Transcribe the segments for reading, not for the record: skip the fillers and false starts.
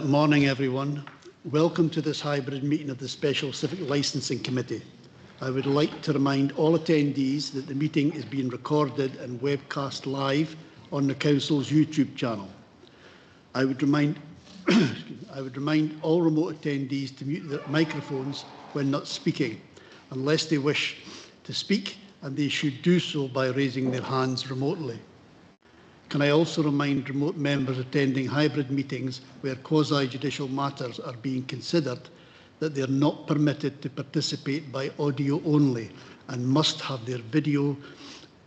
Morning, everyone. Welcome to this hybrid meeting of the Special Civic Licensing Committee. I would like to remind all attendees that the meeting is being recorded and webcast live on the Council's YouTube channel. I would remind all remote attendees to mute their microphones when not speaking, unless they wish to speak, and they should do so by raising their hands remotely. Can I also remind remote members attending hybrid meetings where quasi-judicial matters are being considered that they are not permitted to participate by audio only and must have their video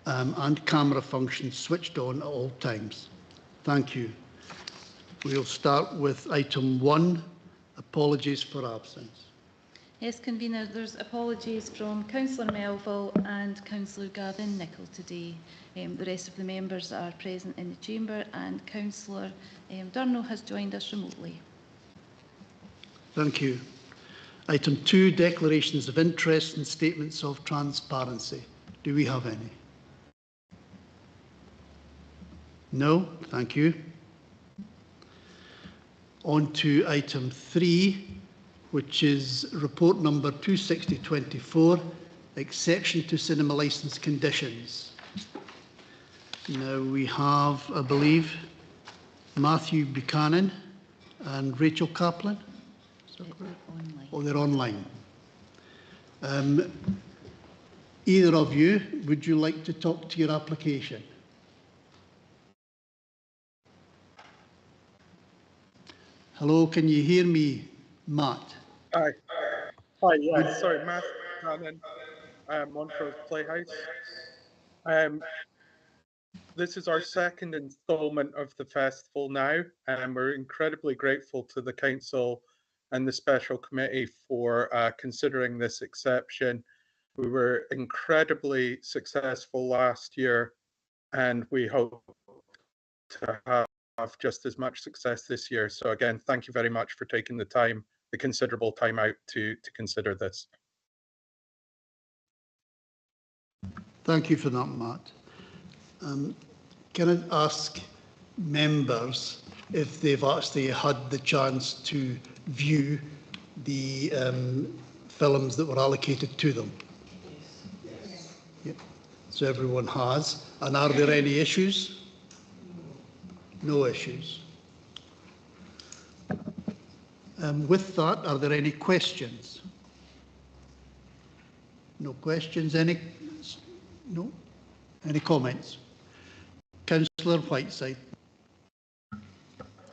and camera functions switched on at all times. Thank you. We'll start with item 1, apologies for absence. Yes, Convener, there's apologies from Councillor Melville and Councillor Gavin Nicholl today. The rest of the members are present in the chamber, and Councillor Durno has joined us remotely. Thank you. Item 2, declarations of interest and statements of transparency. Do we have any? No? Thank you. On to item 3, which is report number 26024, exception to cinema licence conditions. Now we have, I believe, Matthew Buchanan and Rachel Kaplan. Oh, they're online. Either of you, would you like to talk to your application? Hello, can you hear me, Matt? Hi. Hi, yeah, sorry, Matt Buchanan, Montrose Playhouse. This is our second instalment of the festival now, and we're incredibly grateful to the Council and the Special Committee for considering this exception. We were incredibly successful last year, and we hope to have just as much success this year. So again, thank you very much for taking the time, the considerable time out to consider this. Thank you for that, Matt. Can I ask members if they've actually had the chance to view the films that were allocated to them? Yes. Yep. So everyone has. And are there any issues? No issues. With that, are there any questions? No questions. Any? No? Any comments? Councillor Whiteside.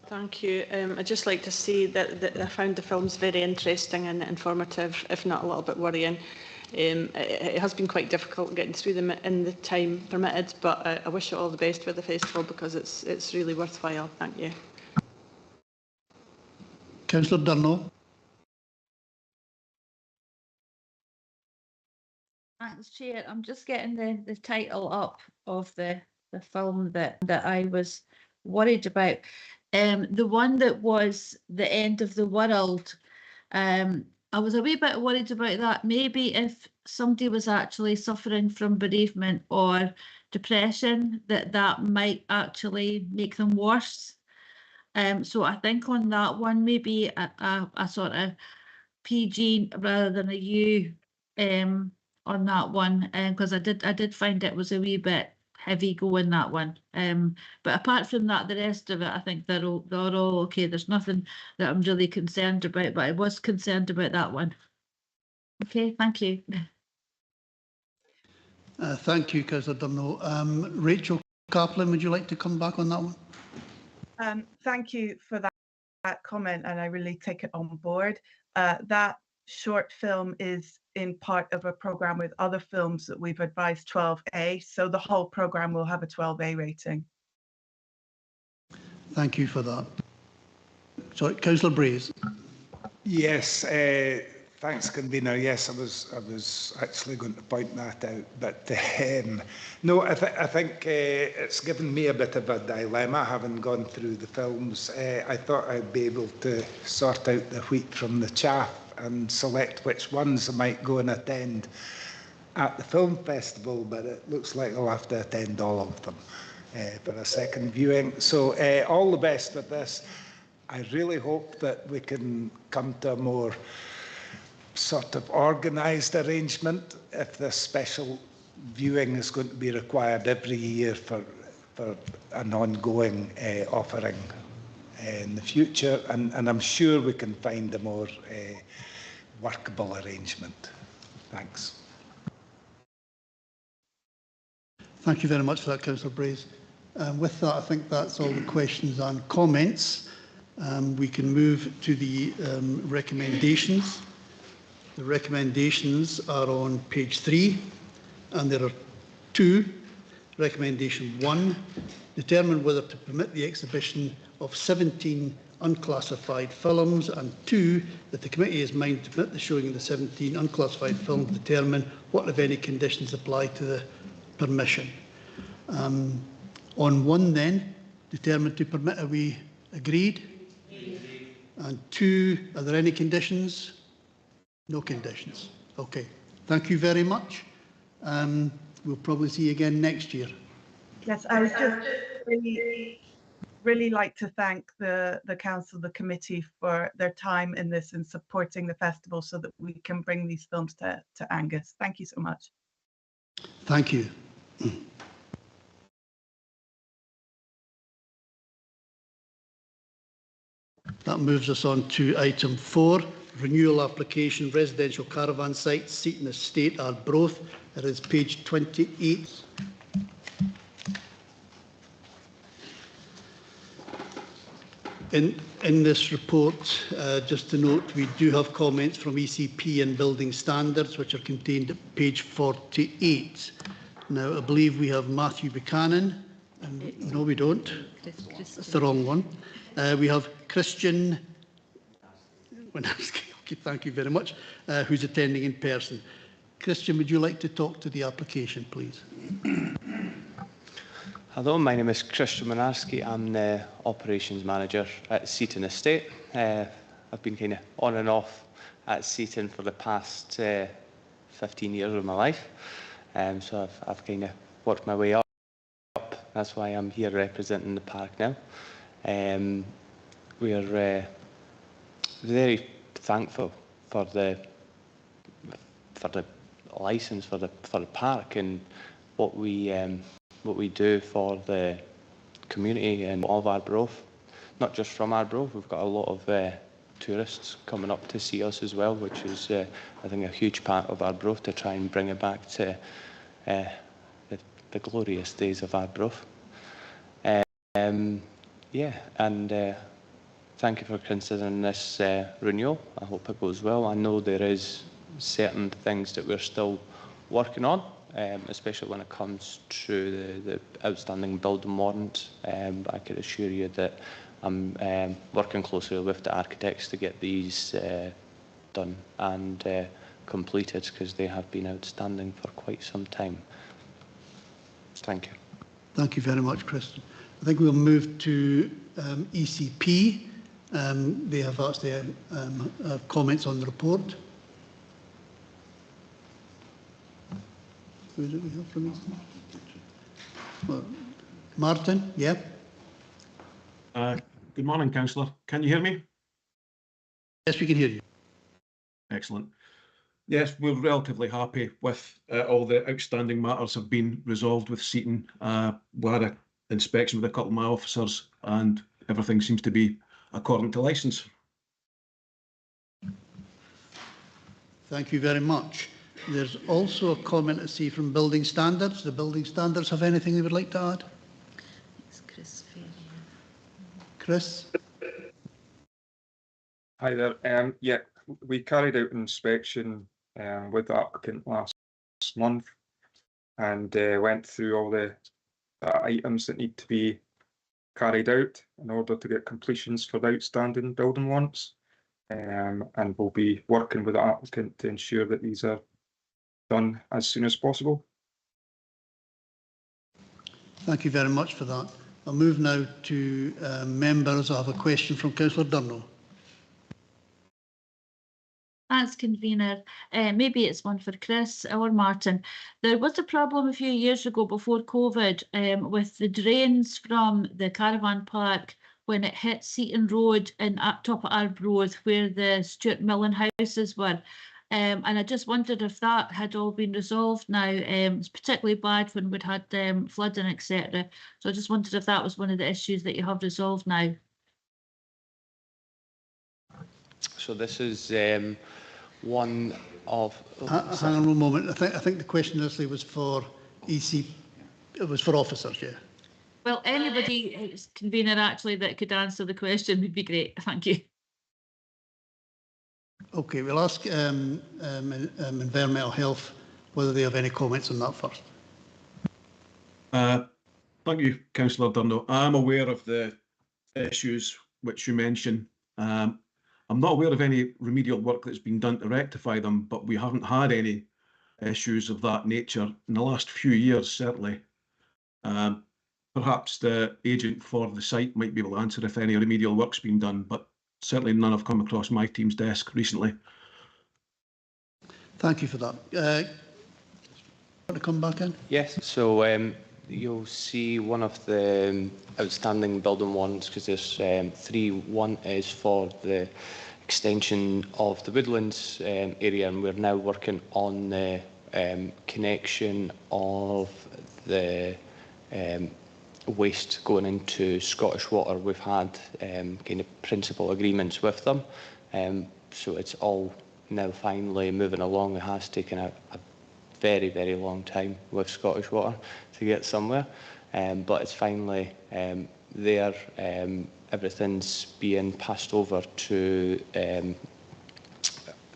Thank you. I'd just like to say that I found the films very interesting and informative, if not a little bit worrying. It has been quite difficult getting through them in the time permitted, but I wish you all the best with the festival because it's really worthwhile. Thank you. Councillor Durno. Thanks, Chair. I'm just getting the title up of the film that I was worried about. The one that was The End of the World. I was a wee bit worried about that. Maybe if somebody was actually suffering from bereavement or depression, that might actually make them worse. So I think on that one, maybe a sort of PG rather than a U on that one, because I did find it was a wee bit heavy going, that one. But apart from that, the rest of it, I think they're all okay. There's nothing that I'm really concerned about, but I was concerned about that one. Okay, thank you. Thank you, Councillor Durno. Rachel Kaplan, would you like to come back on that one? Thank you for that comment, and I really take it on board. That short film is in part of a programme with other films that we've advised 12A, so the whole programme will have a 12A rating. Thank you for that. Sorry, Councillor Braze. Yes, thanks, Convener. Yes, I was actually going to point that out, but no, I think it's given me a bit of a dilemma having gone through the films. I thought I'd be able to sort out the wheat from the chaff and select which ones I might go and attend at the film festival, but it looks like I'll have to attend all of them for a second viewing. So all the best with this. I really hope that we can come to a more sort of organised arrangement if this special viewing is going to be required every year for an ongoing offering in the future, and I'm sure we can find a more workable arrangement. Thanks. Thank you very much for that, Councillor Braze. With that, I think that's all the questions and comments. We can move to the recommendations. The recommendations are on page 3, and there are 2. Recommendation 1, determine whether to permit the exhibition of 17 unclassified films, and 2, that the committee is minded to permit the showing of the 17 unclassified films, determine what, if any, conditions apply to the permission. On 1 then, determined to permit, are we agreed? Agreed. And 2, are there any conditions? No conditions. Okay, thank you very much. We'll probably see you again next year. Yes, I was just really like to thank the council, the committee for their time in this and supporting the festival so that we can bring these films to Angus. Thank you so much. Thank you. That moves us on to item 4, renewal application, residential caravan site, Seaton Estate, Arbroath. It is page 28. In this report, just to note, we do have comments from ECP and building standards, which are contained at page 48. Now, I believe we have Matthew Buchanan. And no, we don't. That's the wrong one. We have Christian, okay, thank you very much, who's attending in person. Christian, would you like to talk to the application, please? Hello, my name is Christian Minarski. I'm the operations manager at Seaton Estate. I've been kind of on and off at Seaton for the past 15 years of my life. So I've kind of worked my way up. That's why I'm here representing the park now. We're very thankful for the license for the park and what we do for the community and of Arbroath. Not just from Arbroath, we've got a lot of tourists coming up to see us as well, which is I think a huge part of Arbroath to try and bring it back to the glorious days of Arbroath. Yeah, and thank you for considering this renewal. I hope it goes well. I know there is certain things that we're still working on, especially when it comes to the outstanding building warrant. I can assure you that I'm working closely with the architects to get these done and completed, because they have been outstanding for quite some time. Thank you. Thank you very much, Christian. I think we'll move to ECP. They have actually comments on the report. Who do we have from ECP? Well, Martin, yeah. Good morning, Councillor. Can you hear me? Yes, we can hear you. Excellent. Yes, we're relatively happy with all the outstanding matters have been resolved with Seaton. We had an inspection with a couple of my officers and everything seems to be according to licence. Thank you very much. There's also a comment I see from building standards. The building standards have anything they would like to add? It's Chris. Chris? Hi there. Yeah, we carried out an inspection with the applicant last month and went through all the items that need to be carried out in order to get completions for the outstanding building warrants. And we'll be working with the applicant to ensure that these are done as soon as possible. Thank you very much for that. I'll move now to members. I have a question from Councillor Durno. Thanks, convener. Maybe it's one for Chris or Martin. There was a problem a few years ago before COVID with the drains from the caravan park when it hit Seaton Road and up top of Arb Road where the Stuart Millen houses were. And I just wondered if that had all been resolved now. It's particularly bad when we'd had flooding, etc. So I just wondered if that was one of the issues that you have resolved now. So this is one of... Hang on one moment. I think the question initially was for EC. It was for officers, yeah. Well, anybody, it's convener actually, that could answer the question would be great. Thank you. Okay, we'll ask Environmental Health whether they have any comments on that first. Thank you, Councillor Durno. I'm aware of the issues which you mentioned. I'm not aware of any remedial work that's been done to rectify them, but we haven't had any issues of that nature in the last few years, certainly. Perhaps the agent for the site might be able to answer if any remedial work's been done, but certainly none have come across my team's desk recently. Thank you for that. Want to come back in? Yes, so you'll see one of the outstanding building ones, because there's three. One is for the extension of the Woodlands area, and we're now working on the connection of the waste going into Scottish Water. We've had kind of principal agreements with them, so it's all now finally moving along. It has taken a very, very long time with Scottish Water to get somewhere, but it's finally there. Everything's being passed over to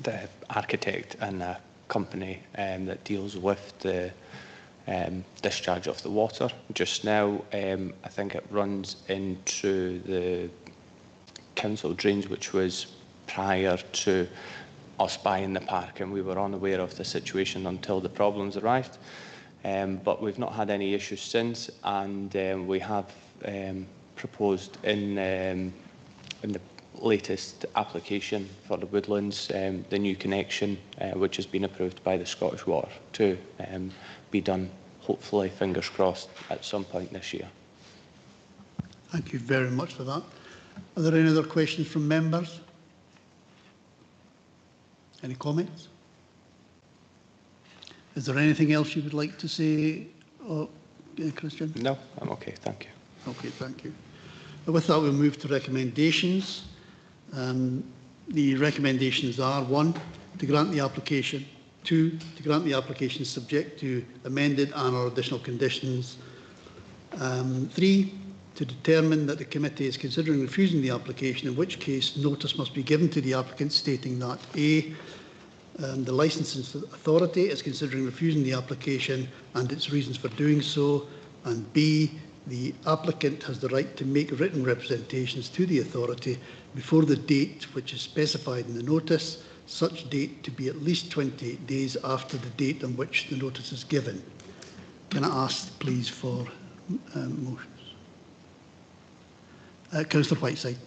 the architect and a company that deals with the discharge of the water. Just now, I think it runs into the council drains, which was prior to us buying the park, and we were unaware of the situation until the problems arrived. But we've not had any issues since, and we have proposed in the latest application for the Woodlands the new connection, which has been approved by the Scottish Water, to be done, hopefully, fingers crossed, at some point this year. Thank you very much for that. Are there any other questions from members? Any comments? Is there anything else you would like to say, Christian? No, I'm okay, thank you. Okay, thank you. With that, we'll move to recommendations. The recommendations are: 1, to grant the application; 2, to grant the application subject to amended and/or additional conditions; 3, to determine that the committee is considering refusing the application, in which case notice must be given to the applicant stating that A, the licensing authority is considering refusing the application and its reasons for doing so, and B, the applicant has the right to make written representations to the authority before the date which is specified in the notice, such date to be at least 28 days after the date on which the notice is given. Can I ask, please, for motions? Councillor Whiteside.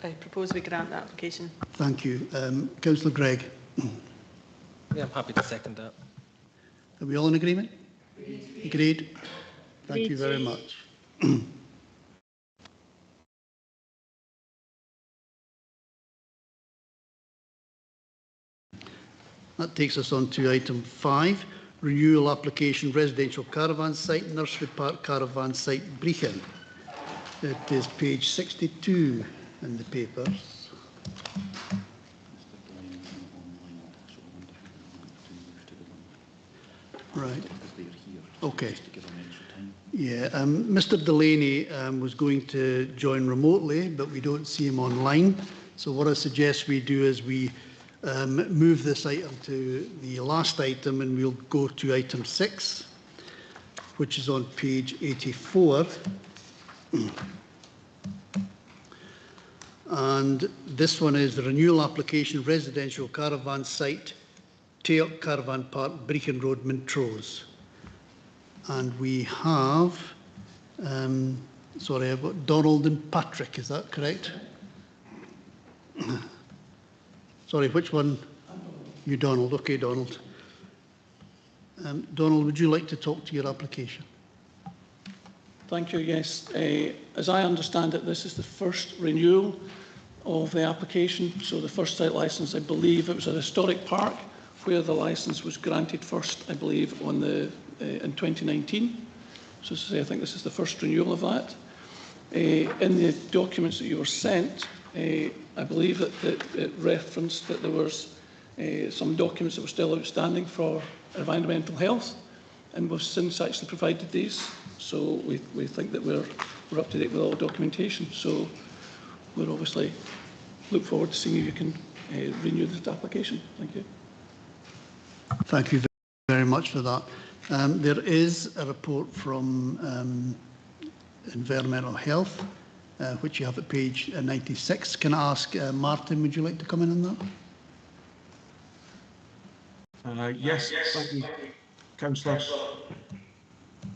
I propose we grant the application. Thank you. Councillor Gregg. Yeah, I'm happy to second that. Are we all in agreement? Agreed. Thank you very much. That takes us on to item 5, renewal application residential caravan site, Nursery Park caravan site, Brechin. It is page 62 in the papers. Right. Okay. Yeah, Mr. Delaney was going to join remotely, but we don't see him online. So what I suggest we do is we move this item to the last item, and we'll go to item 6, which is on page 84. And this one is the renewal application residential caravan site, Teoc Caravan Park, Brechin Road, Montrose. And we have, sorry, I've got Donald and Patrick, is that correct? Sorry, which one? You, Donald. Okay, Donald. Donald, would you like to talk to your application? Thank you. Yes, as I understand it, this is the first renewal of the application. So the first site licence, I believe it was a historic park where the licence was granted first, I believe, on the in 2019. So to say, I think this is the first renewal of that. In the documents that you were sent, I believe that it referenced that there was some documents that were still outstanding for environmental health, and we've since actually provided these. So we think that we're up to date with all the documentation. So we'll obviously look forward to seeing if you can renew this application. Thank you. Thank you very much for that. There is a report from Environmental Health, which you have at page 96. Can I ask Martin, would you like to come in on that? Yes, thank you, Councillor.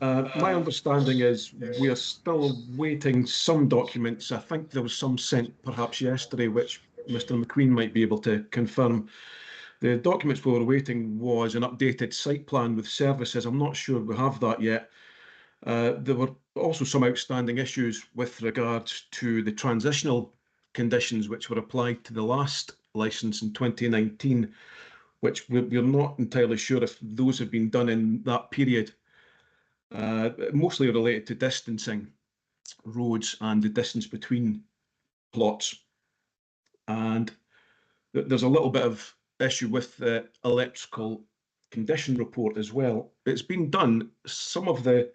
My understanding is we are still waiting some documents. I think there was some sent perhaps yesterday, which Mr McQueen might be able to confirm. The documents we were waiting was an updated site plan with services. I'm not sure we have that yet. There were also some outstanding issues with regards to the transitional conditions which were applied to the last licence in 2019, which we're not entirely sure if those have been done in that period. Mostly related to distancing roads and the distance between plots. And there's a little bit of issue with the electrical condition report as well. It's been done. Some of the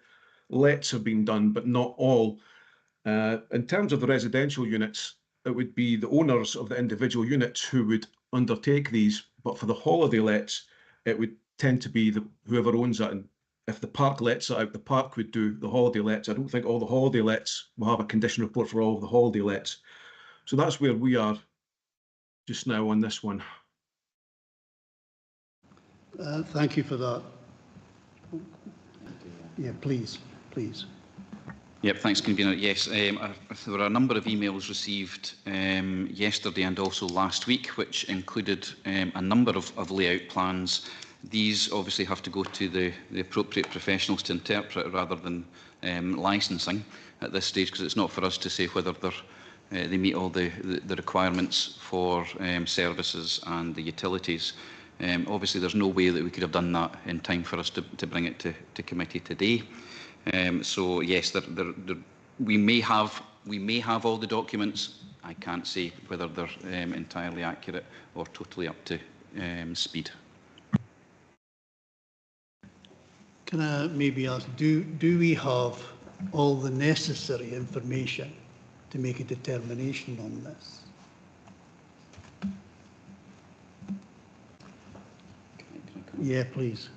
lets have been done, but not all. In terms of the residential units, it would be the owners of the individual units who would undertake these, but for the holiday lets, it would tend to be whoever owns it. And if the park lets it out, the park would do the holiday lets. I don't think all the holiday lets will have a condition report for all of the holiday lets. So that's where we are just now on this one. Thank you for that. Yeah, please. Yep, thanks, Convener. Yes, there were a number of emails received yesterday and also last week, which included a number of layout plans. These obviously have to go to the appropriate professionals to interpret rather than licensing at this stage, because it's not for us to say whether they meet all the requirements for services and the utilities. Obviously, there's no way that we could have done that in time for us to bring it to committee today. So yes, we may have all the documents. I can't say whether they're entirely accurate or totally up to speed. Can I maybe ask, do we have all the necessary information to make a determination on this? Yeah, please.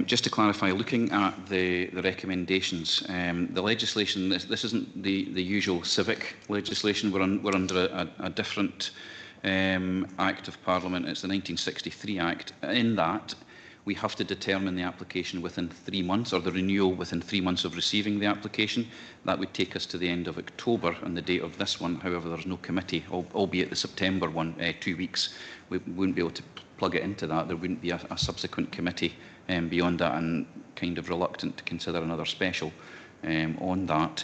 Just to clarify, looking at the recommendations, the legislation, this isn't the usual civic legislation. We're under a different Act of Parliament. It's the 1963 Act. In that, we have to determine the application within 3 months, or the renewal within 3 months of receiving the application. That would take us to the end of October on the date of this one. However, there's no committee, albeit the September one, 2 weeks. We wouldn't be able to plug it into that. There wouldn't be a subsequent committee beyond that, and kind of reluctant to consider another special on that.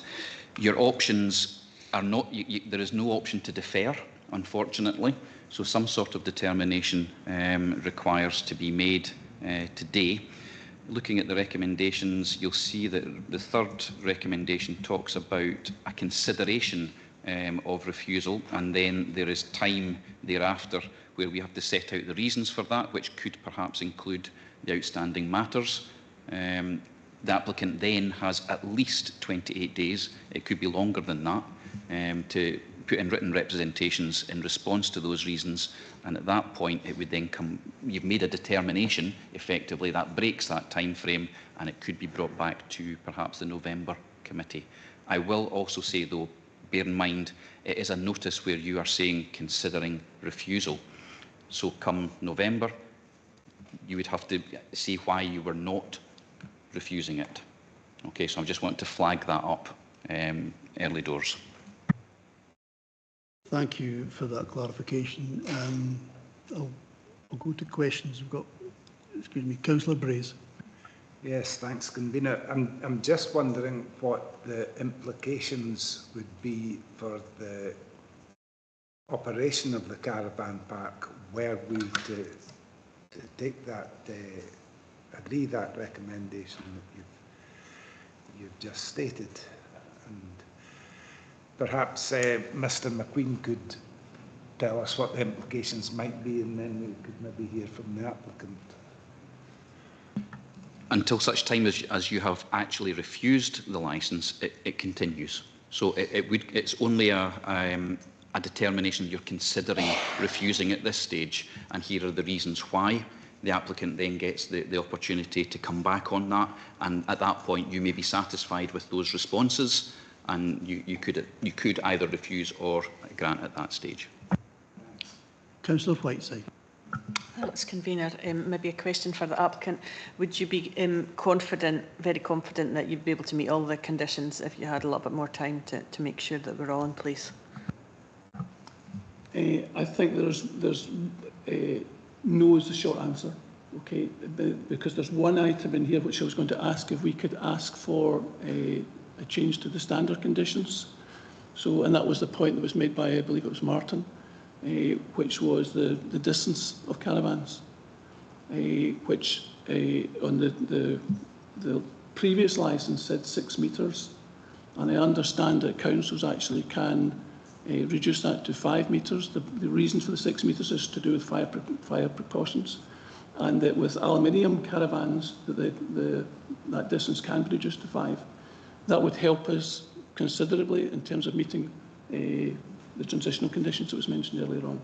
Your options are not, there is no option to defer, unfortunately. So some sort of determination requires to be made today. Looking at the recommendations, you'll see that the third recommendation talks about a consideration of refusal, and then there is time thereafter where we have to set out the reasons for that, which could perhaps include the outstanding matters. The applicant then has at least 28 days, it could be longer than that, to put in written representations in response to those reasons, and at that point it would then come, you've made a determination, effectively that breaks that time frame, and it could be brought back to perhaps the November committee. I will also say though, bear in mind, it is a notice where you are saying considering refusal. So come November, you would have to see why you were not refusing it. Okay, so I just want to flag that up early doors. Thank you for that clarification. I'll go to questions. We've got, excuse me, Councillor Braze. Yes, thanks, convener. I'm just wondering what the implications would be for the operation of the caravan park were we to take that, agree that recommendation that you've just stated. And perhaps Mr. McQueen could tell us what the implications might be, and then we could maybe hear from the applicant. Until such time as you have actually refused the licence, it continues. So it's only a determination you're considering refusing at this stage, and here are the reasons why. The applicant then gets the opportunity to come back on that, and at that point you may be satisfied with those responses, and you could either refuse or grant at that stage. Councillor Whiteside. Thanks, convener. Maybe a question for the applicant. Would you be confident, very confident, that you'd be able to meet all the conditions if you had a little bit more time to make sure that we're all in place? I think there's no is the short answer, okay? Because there's one item in here which I was going to ask if we could ask for a change to the standard conditions. So, and that was the point that was made by, I believe it was Martin, which was the distance of caravans, which on the previous licence said 6 metres, and I understand that councils actually can reduce that to 5 metres. The reason for the 6 metres is to do with fire precautions, and that with aluminium caravans that distance can be reduced to 5. That would help us considerably in terms of meeting the transitional conditions that was mentioned earlier on.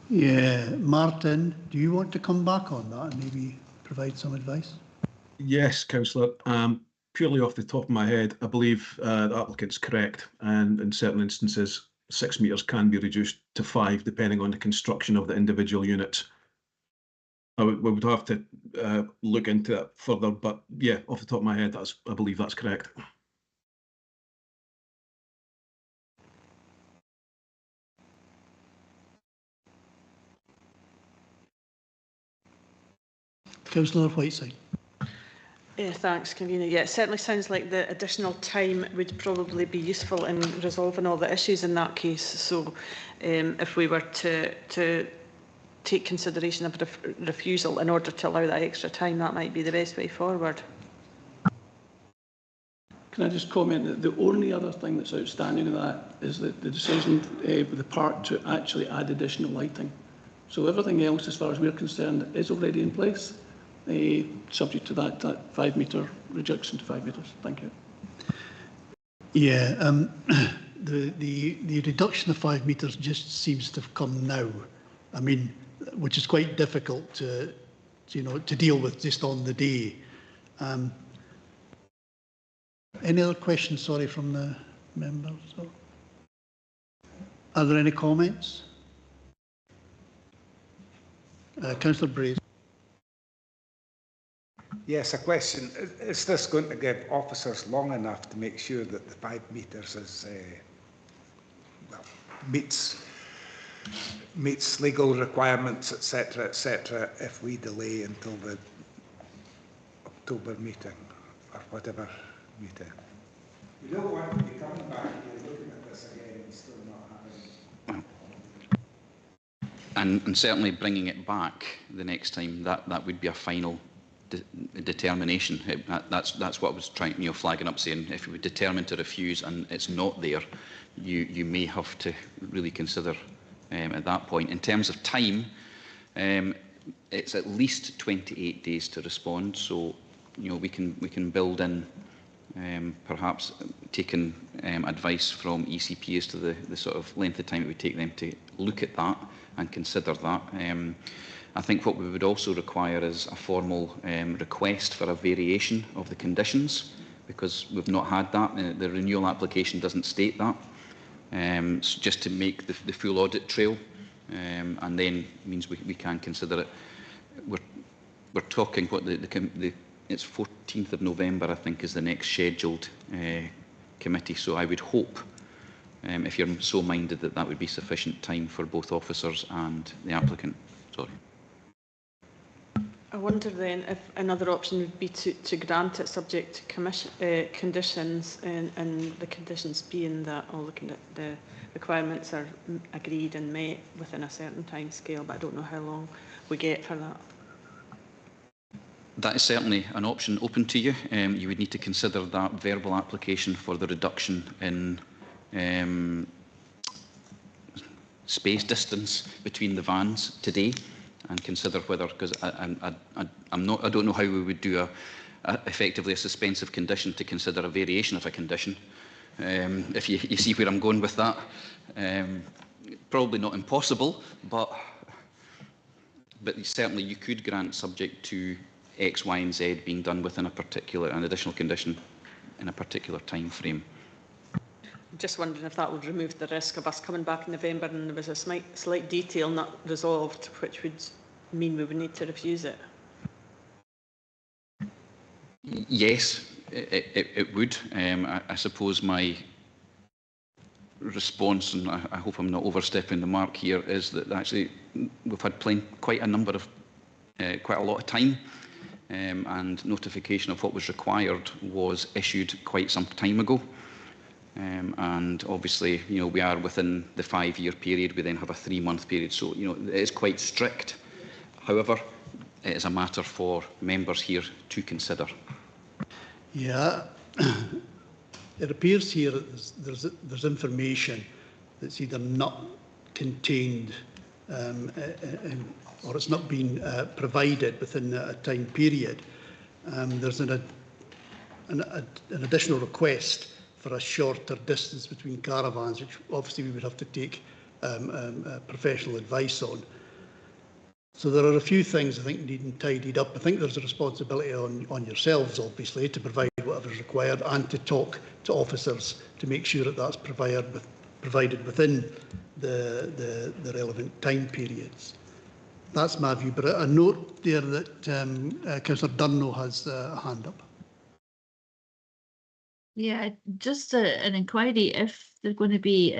Yeah, Martin, do you want to come back on that and maybe provide some advice? Yes, councillor. Purely off the top of my head, I believe the applicant's correct, and in certain instances 6 metres can be reduced to 5 depending on the construction of the individual units. We would have to look into that further, but yeah, off the top of my head, I believe that's correct. Councillor Whiteside. Thanks, convener. Yeah, it certainly sounds like the additional time would probably be useful in resolving all the issues in that case. So if we were to take consideration of refusal in order to allow that extra time, that might be the best way forward. Can I just comment that the only other thing that's outstanding in that is that the decision with the park to actually add additional lighting. So everything else, as far as we're concerned, is already in place, subject to that 5 metre reduction to 5 metres. Thank you. Yeah, the reduction of 5 metres just seems to have come now. I mean, which is quite difficult to deal with just on the day. Any other questions, sorry, from the members? Are there any comments? Councillor Brace. Yes, a question. Is this going to give officers long enough to make sure that the 5 metres is meets legal requirements, etc., if we delay until the October meeting or whatever meeting? We don't want to be coming back here looking at this again and still not having. And certainly bringing it back the next time, that would be a final determination. That's what I was trying, flagging up, saying if we determine to refuse and it's not there, you may have to really consider at that point. In terms of time, it's at least 28 days to respond. So we can build in perhaps taking advice from ECP as to the sort of length of time it would take them to look at that and consider that. I think what we would also require is a formal request for a variation of the conditions, because we've not had that. The renewal application doesn't state that. So just to make the full audit trail, and then means we can consider it. We're talking what it's 14th of November, I think, is the next scheduled committee. So I would hope, if you're so minded, that would be sufficient time for both officers and the applicant. Sorry. I wonder then if another option would be to grant it subject to conditions, and the conditions being that all the requirements are agreed and met within a certain time scale, but I don't know how long we get for that. That is certainly an option open to you. You would need to consider that verbal application for the reduction in space distance between the vans today, and consider whether, because I don't know how we would do effectively a suspensive condition to consider a variation of a condition. If you see where I'm going with that, probably not impossible, but certainly you could grant subject to X, Y, and Z being done within an additional condition in a particular time frame. Just wondering if that would remove the risk of us coming back in November and there was a slight detail not resolved, which would mean we would need to refuse it. Yes, it would. I suppose my response, and I hope I'm not overstepping the mark here, is that actually we've had quite a lot of time, and notification of what was required was issued quite some time ago. And obviously, we are within the 5-year period. We then have a 3-month period, so it is quite strict. However, it is a matter for members here to consider. Yeah, it appears here that there's information that's either not contained or it's not been provided within a time period. There's an additional request for a shorter distance between caravans, which obviously we would have to take professional advice on. So there are a few things I think needing tidied up. I think there's a responsibility on yourselves, obviously, to provide whatever is required and to talk to officers to make sure that that's provided within the relevant time periods. That's my view, but I note there that Councillor Durno has a hand up. Yeah, just an inquiry, if they're going to be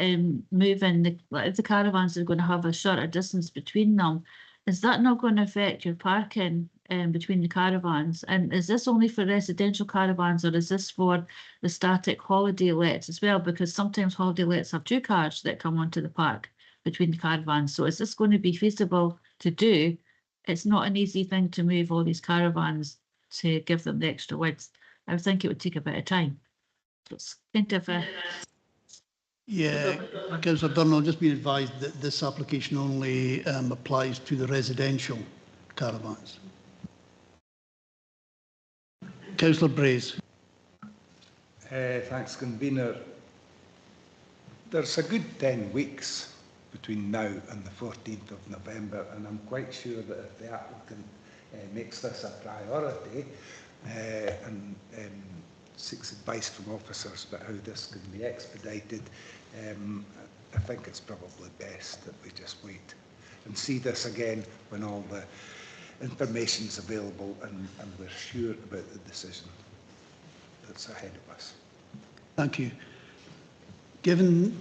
moving, if the caravans are going to have a shorter distance between them, is that not going to affect your parking between the caravans? And is this only for residential caravans, or is this for the static holiday lets as well? Because sometimes holiday lets have 2 cars that come onto the park between the caravans. So is this going to be feasible to do? It's not an easy thing to move all these caravans to give them the extra width. I would think it would take a bit of time. It's kind of a... Yeah, Councillor Durno, just been advised that this application only applies to the residential caravans. Councillor Brays. Thanks, Convener. There's a good 10 weeks between now and the 14th of November, and I'm quite sure that if the applicant makes this a priority and seeks advice from officers about how this can be expedited, I think it's probably best that we just wait and see this again when all the information is available and we're sure about the decision that's ahead of us. Thank you. Given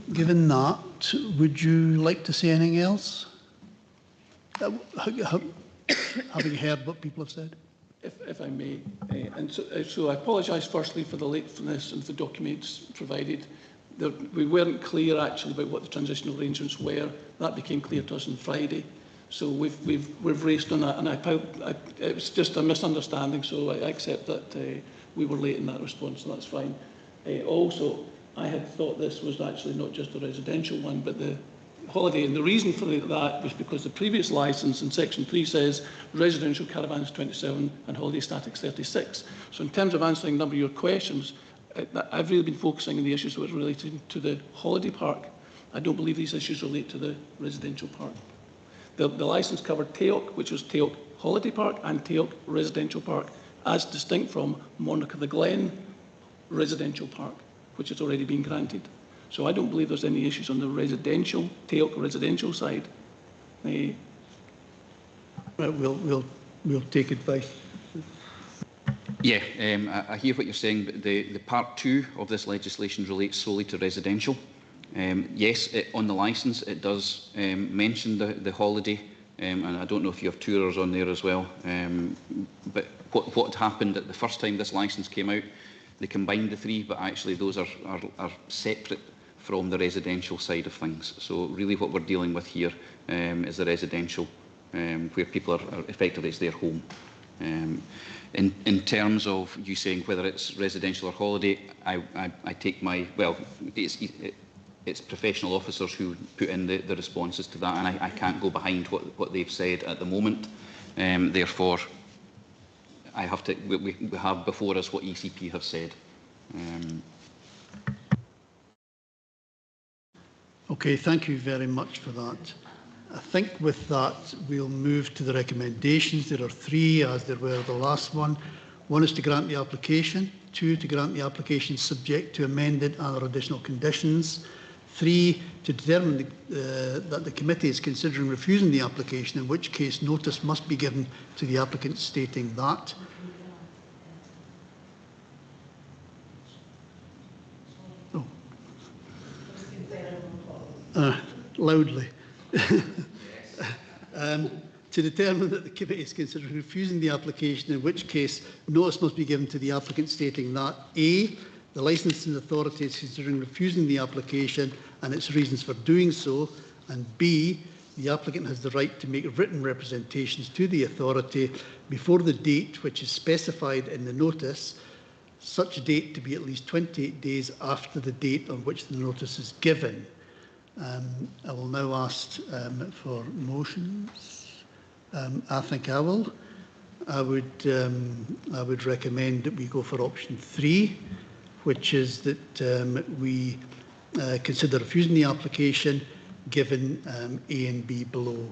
that, would you like to say anything else? Having heard what people have said? If I may, and so I apologise firstly for the lateness of the documents provided. We weren't clear actually about what the transitional arrangements were. That became clear to us on Friday. So we've raced on that, and it was just a misunderstanding. So I accept that we were late in that response, so that's fine. Also, I had thought this was actually not just a residential one, but the holiday, and the reason for that was because the previous licence in section 3 says residential caravans 27 and holiday statics 36. So in terms of answering a number of your questions, I've really been focusing on the issues that were related to the holiday park. I don't believe these issues relate to the residential park. The licence covered Teoc, which was Teoc Holiday Park, and Teoc Residential Park, as distinct from Monarch of the Glen Residential Park, which has already been granted. So I don't believe there's any issues on the residential, Teoc residential side. We'll take advice. Yeah, I hear what you're saying, but the part 2 of this legislation relates solely to residential. Yes, on the licence it does mention the holiday and I don't know if you have tourers on there as well, but what happened at the first time this licence came out, they combined the three, but actually those are separate from the residential side of things. So really what we're dealing with here is the residential, where people are effectively, it's their home. In terms of you saying whether it's residential or holiday, I take my, well, it's professional officers who put in the responses to that, and I can't go behind what they've said at the moment. Therefore, I have to, we have before us what ECP have said. Okay, thank you very much for that. I think with that, we'll move to the recommendations. There are three, as there were the last one. One is to grant the application. 2, to grant the application subject to amended and or additional conditions. 3, to determine that the committee is considering refusing the application, in which case notice must be given to the applicant stating that. Loudly. To determine that the committee is considering refusing the application, in which case notice must be given to the applicant stating that A, the licensing authority is considering refusing the application and its reasons for doing so, and B, the applicant has the right to make written representations to the authority before the date which is specified in the notice, such date to be at least 28 days after the date on which the notice is given. I will now ask for motions. I think I will. I would recommend that we go for option 3, which is that we consider refusing the application given A and B below.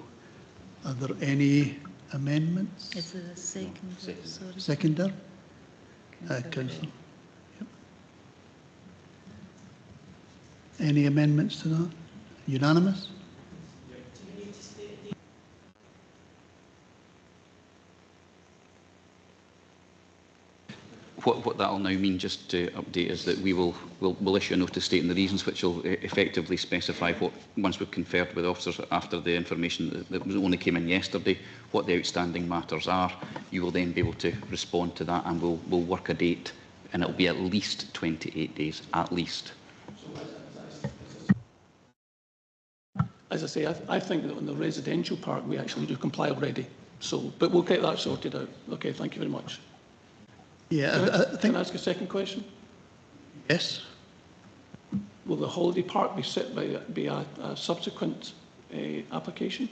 Are there any amendments? Is there a second? Sorry. Seconder? Councillor. Yep. Any amendments to that? Unanimous? What that will now mean, just to update, is that we'll issue a notice stating the reasons, which will effectively specify what, once we've conferred with officers after the information that only came in yesterday, what the outstanding matters are. You will then be able to respond to that, and we'll work a date, and it will be at least 28 days, at least. As I say, I think that on the residential part, we actually do comply already. So, but we'll get that sorted out. Okay, thank you very much. Yeah, Can I ask a second question? Yes. Will the holiday park be a subsequent application?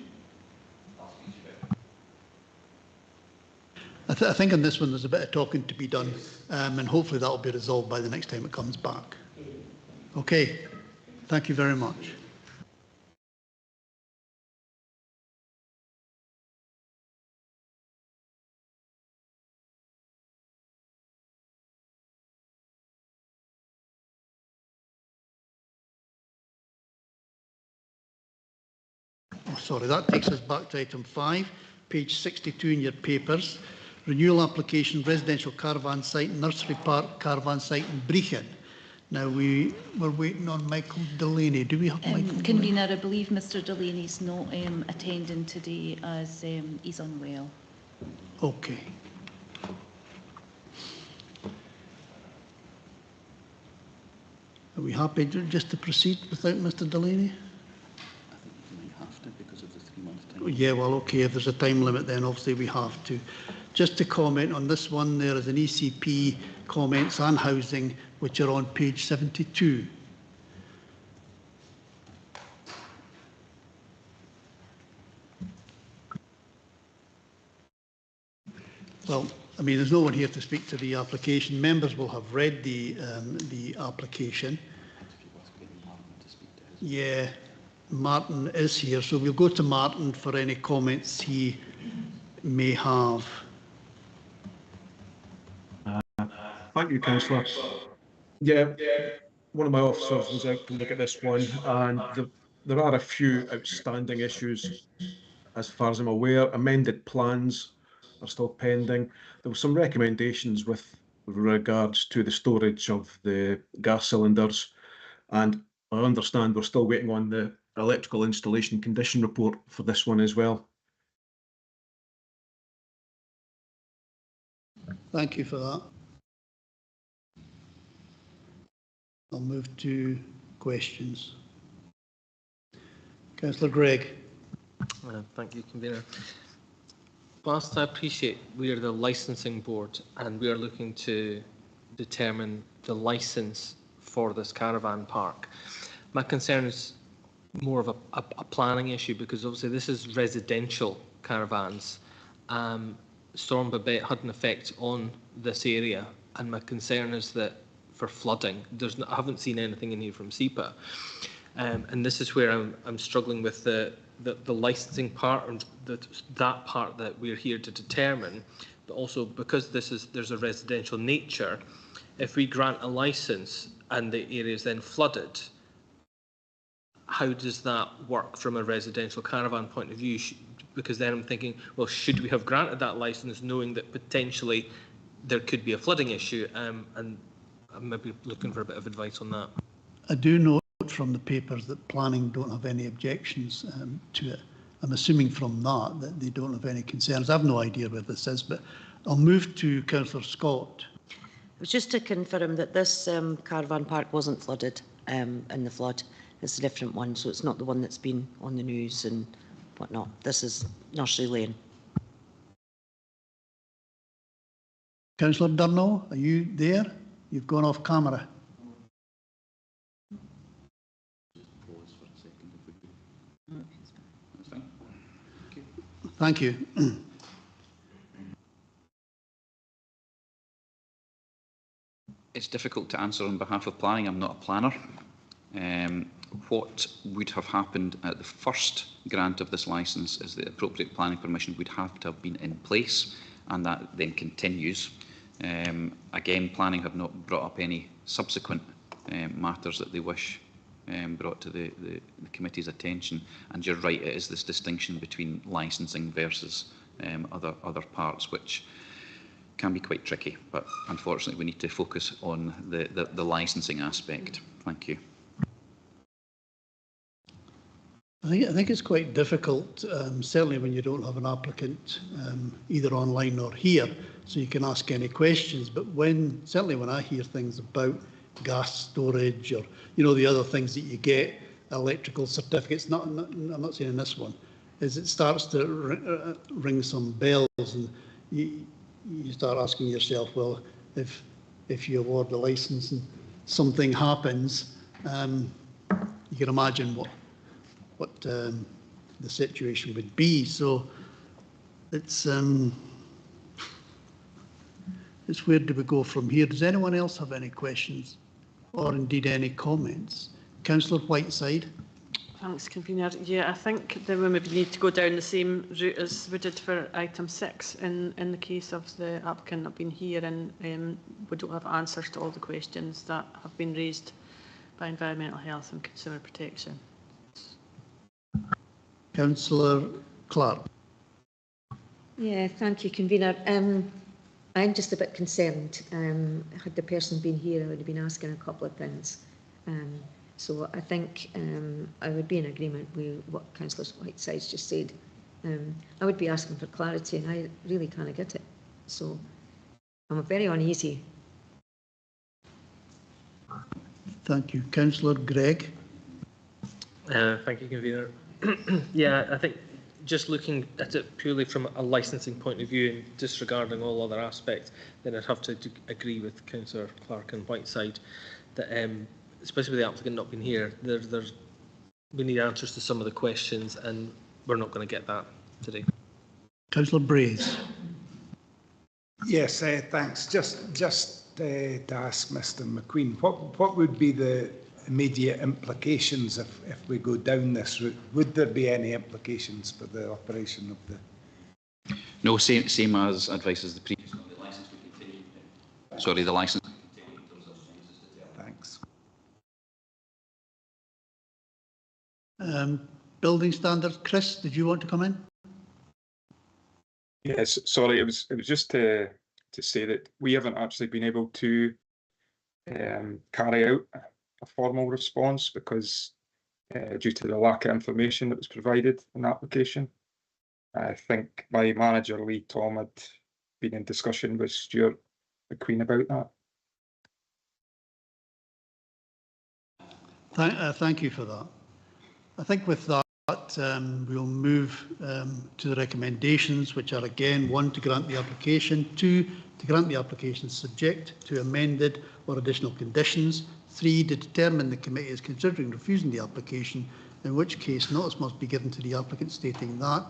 I think on this one there's a bit of talking to be done, and hopefully that will be resolved by the next time it comes back. Okay, thank you very much. Oh, sorry, that takes us back to item 5, page 62 in your papers. Renewal application, residential caravan site, nursery park caravan site in Brechin. Now, we were waiting on Michael Delaney. Do we have Michael Delaney? Convener, I believe Mr Delaney's not attending today as he's unwell. Okay. Are we happy just to proceed without Mr Delaney? I think you might have to because of the 3-month time. Yeah, well, okay, if there's a time limit, then obviously we have to. Just to comment on this one, there is an ECP comments on housing, which are on page 72. Well, I mean, there's no one here to speak to the application. Members will have read the application. Yeah, Martin is here, so we'll go to Martin for any comments he may have. Thank you, Councillor. Yeah, one of my officers was out to look at this one, and there are a few outstanding issues as far as I'm aware. Amended plans are still pending. There were some recommendations with regards to the storage of the gas cylinders, and I understand we're still waiting on the electrical installation condition report for this one as well. Thank you for that. I'll move to questions. Councillor Gregg. Thank you, Convener. Whilst I appreciate we are the licensing board and we are looking to determine the licence for this caravan park, my concern is more of a planning issue, because obviously this is residential caravans. Storm Babette had an effect on this area, and my concern is that for flooding, I haven't seen anything in here from SEPA, and this is where I'm struggling with the licensing part, and that part that we're here to determine, but also because there's a residential nature. If we grant a licence and the area is then flooded, how does that work from a residential caravan point of view? Because then I'm thinking, well, should we have granted that licence knowing that potentially there could be a flooding issue? And I'm maybe looking for a bit of advice on that. I do note from the papers that planning don't have any objections to it. I'm assuming from that they don't have any concerns. I have no idea where this is, but I'll move to Councillor Scott. It was just to confirm that this caravan park wasn't flooded in the flood. It's a different one, so it's not the one that's been on the news and whatnot. This is Nursery Lane. Councillor Durno, are you there? You've gone off camera. Thank you. It's difficult to answer on behalf of planning. I'm not a planner. What would have happened at the first grant of this licence is the appropriate planning permission would have to have been in place, and that then continues. Again, planning have not brought up any subsequent matters that they wish brought to the committee's attention. And you're right, it is this distinction between licensing versus other parts, which can be quite tricky. But unfortunately, we need to focus on the licensing aspect. Thank you. I think it's quite difficult, certainly when you don't have an applicant either online or here, so you can ask any questions. But certainly when I hear things about gas storage or the other things that you get, electrical certificates, I'm not saying in this one, is it starts to ring some bells, and you start asking yourself, well, if you award the licence and something happens, you can imagine what the situation would be. So it's where do we go from here? Does anyone else have any questions or indeed any comments? Councillor Whiteside. Thanks, Convener. Yeah, I think that we maybe need to go down the same route as we did for item 6 in the case of the applicant not being here, and we don't have answers to all the questions that have been raised by Environmental Health and Consumer Protection. Councillor Clark. Yeah, thank you, Convener. I'm just a bit concerned. Had the person been here, I would have been asking a couple of things. So I think I would be in agreement with what Councillor Whiteside's just said. I would be asking for clarity, and I really can't get it. So I'm very uneasy. Thank you. Councillor Gregg. Thank you, Convener. Yeah, I think just looking at it purely from a licensing point of view and disregarding all other aspects, then I'd have to agree with Councillor Clark and Whiteside that, especially with the applicant not being here, we need answers to some of the questions, and we're not going to get that today. Councillor Braze. Yes, thanks. Just to ask Mr. McQueen, what would be the immediate implications if we go down this route? Would there be any implications for the operation of the? No, same as advice as the previous. The licence would continue. Sorry, the licence would continue in terms of uses to tell. Thanks. Building standards. Chris, did you want to come in? Yes, sorry, it was just to say that we haven't actually been able to carry out a formal response because due to the lack of information that was provided in the application. I think my manager, Lee Tom, had been in discussion with Stuart McQueen about that. Thank you for that. I think with that, we'll move to the recommendations, which are again, 1, to grant the application, 2, to grant the application subject to amended or additional conditions, 3, to determine the committee is considering refusing the application, in which case notice must be given to the applicant stating that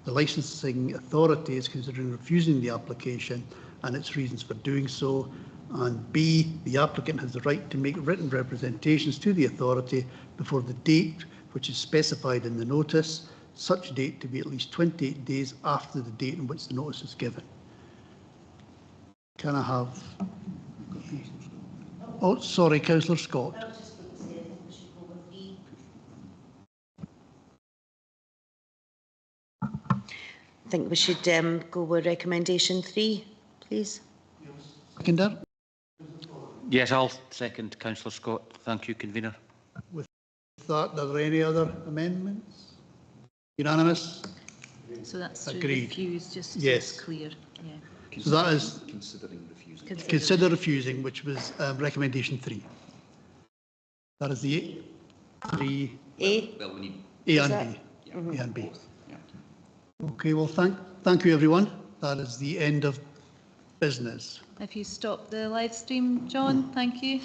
the licensing authority is considering refusing the application and its reasons for doing so. And B, the applicant has the right to make written representations to the authority before the date which is specified in the notice, such date to be at least 28 days after the date in which the notice is given. Can I have... Oh, sorry, Councillor Scott. I think we should go with recommendation 3, please. Seconder? Yes, I'll second Councillor Scott. Thank you, Convener. With that, are there any other amendments? Unanimous? So that's to Agreed. refuse, just so Yes. it's clear. Yeah. So that is Considering refusing. consider refusing, which was recommendation 3. That is the 3. A? Well, we need A Is and B. yeah, A and B. both. Yeah. Okay, well, thank you, everyone. That is the end of business. If you stop the live stream, John, thank you.